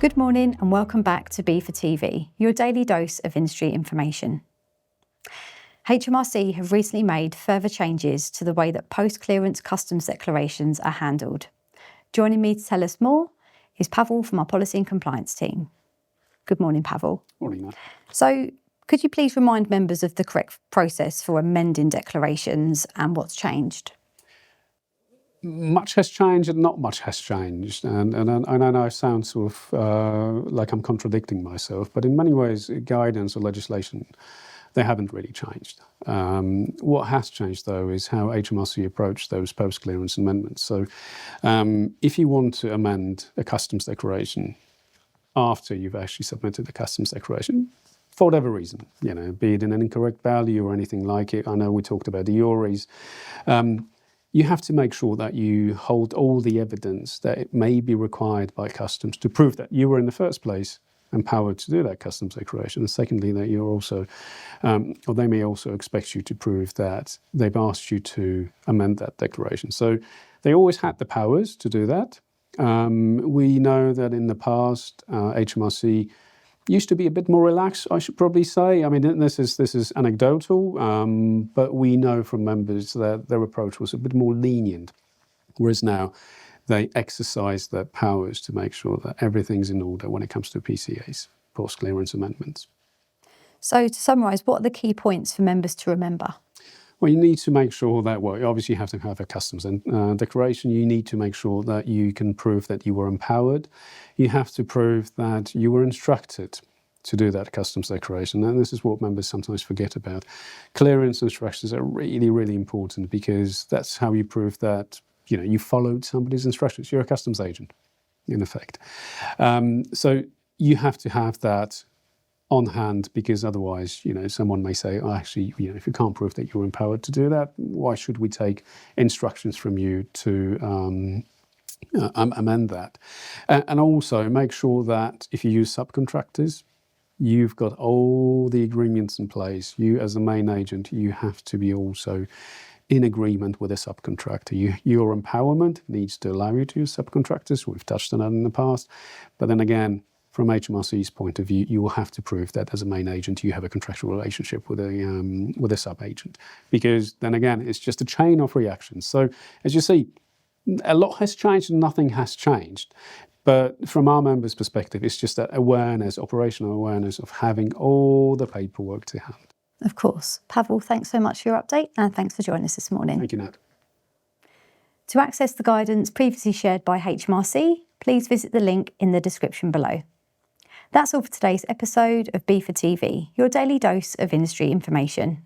Good morning and welcome back to B4TV, your daily dose of industry information. HMRC have recently made further changes to the way that post-clearance customs declarations are handled. Joining me to tell us more is Pawel from our Policy and Compliance team. Good morning, Pawel. Morning, Matt. So, could you please remind members of the correct process for amending declarations and what's changed? Much has changed and not much has changed. And I know I sound sort of like I'm contradicting myself, but in many ways, guidance or legislation, they haven't really changed. What has changed, though, is how HMRC approach those post-clearance amendments. So if you want to amend a customs declaration after you've actually submitted the customs declaration, for whatever reason, be it in an incorrect value or anything like it, I know we talked about the URIs, you have to make sure that you hold all the evidence that it may be required by customs to prove that you were in the first place empowered to do that customs declaration. And secondly, that you're also, or they may also expect you to prove that they've asked you to amend that declaration. So they always had the powers to do that. We know that in the past, HMRC used to be a bit more relaxed, I should probably say. I mean, this is anecdotal, but we know from members that their approach was a bit more lenient, whereas now they exercise their powers to make sure that everything's in order when it comes to PCAs, post-clearance amendments. So to summarise, what are the key points for members to remember? Well, you need to make sure that, well, obviously you have to have a customs declaration. You need to make sure that you can prove that you were empowered. You have to prove that you were instructed to do that customs declaration. And this is what members sometimes forget about. Clearance instructions are really, really important because that's how you prove that, you followed somebody's instructions. You're a customs agent, in effect. So you have to have that on hand, because otherwise, someone may say, oh, actually, if you can't prove that you're empowered to do that, why should we take instructions from you to amend that? And also make sure that if you use subcontractors, you've got all the agreements in place. You, as the main agent, you have to be also in agreement with a subcontractor. Your empowerment needs to allow you to use subcontractors. We've touched on that in the past. But then again, from HMRC's point of view, you will have to prove that as a main agent, you have a contractual relationship with a sub-agent. Because then again, it's just a chain of reactions. So as you see, a lot has changed and nothing has changed. But from our members' perspective, it's just that awareness, operational awareness of having all the paperwork to hand. Of course. Pawel, thanks so much for your update and thanks for joining us this morning. Thank you, Nat. To access the guidance previously shared by HMRC, please visit the link in the description below. That's all for today's episode of B4TV, your daily dose of industry information.